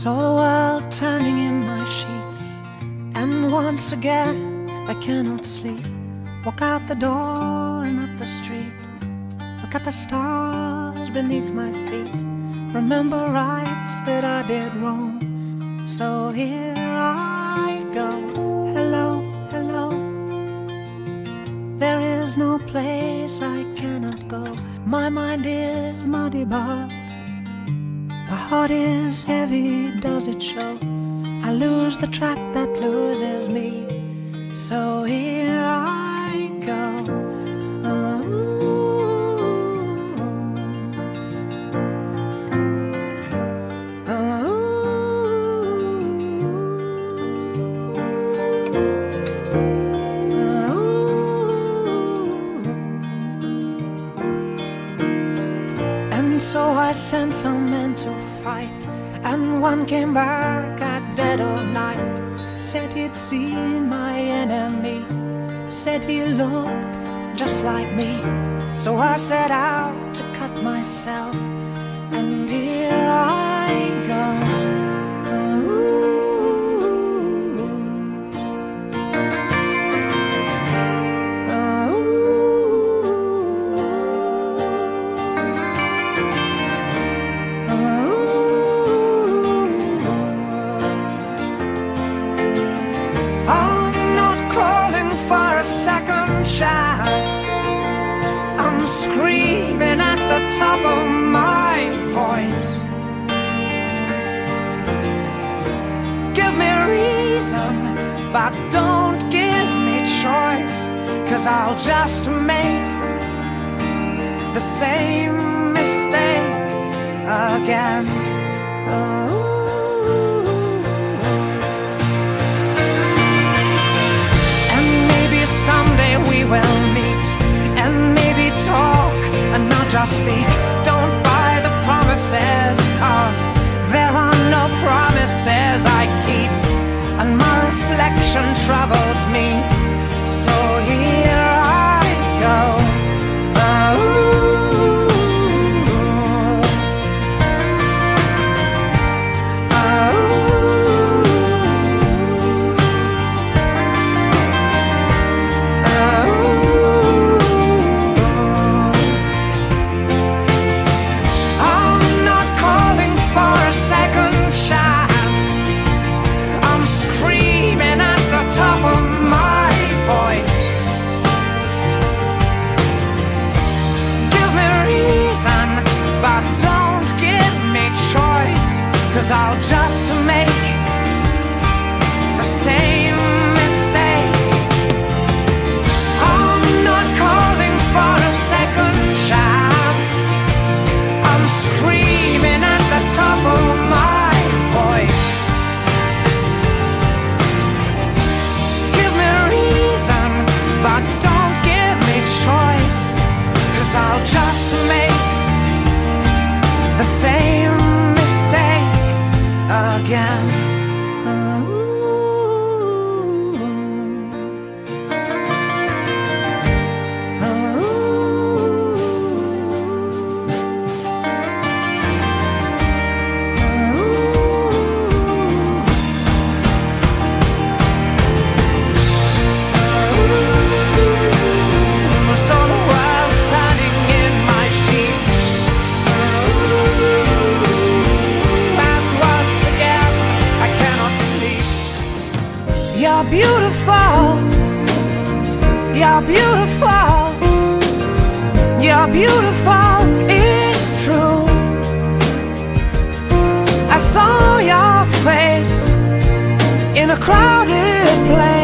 Saw the world turning in my sheets, and once again I cannot sleep. Walk out the door and up the street, look at the stars beneath my feet. Remember rights that I did wrong, so here I go. Hello, hello. There is no place I cannot go. My mind is muddy, but my heart is heavy, does it show? I lose the track that loses me, so here I go. And so I sent some men to fight, and one came back at dead of night. Said he'd seen my enemy, said he looked just like me. So I set out to cut myself, and here I go. I'm screaming at the top of my voice. Give me reason, but don't give me choice, 'cause I'll just make the same mistake again. And maybe someday we will meet, and maybe talk and not just speak. Don't buy the promises, 'cause there are no promises I keep, and my reflection troubles me, so here I go. I'll just make the same mistake. I'm not calling for a second chance. I'm screaming at the top of my voice. Give me reason, but don't give me choice, 'cause I'll just make the same again. You're beautiful, you're beautiful, you're beautiful, it's true. I saw your face in a crowded place.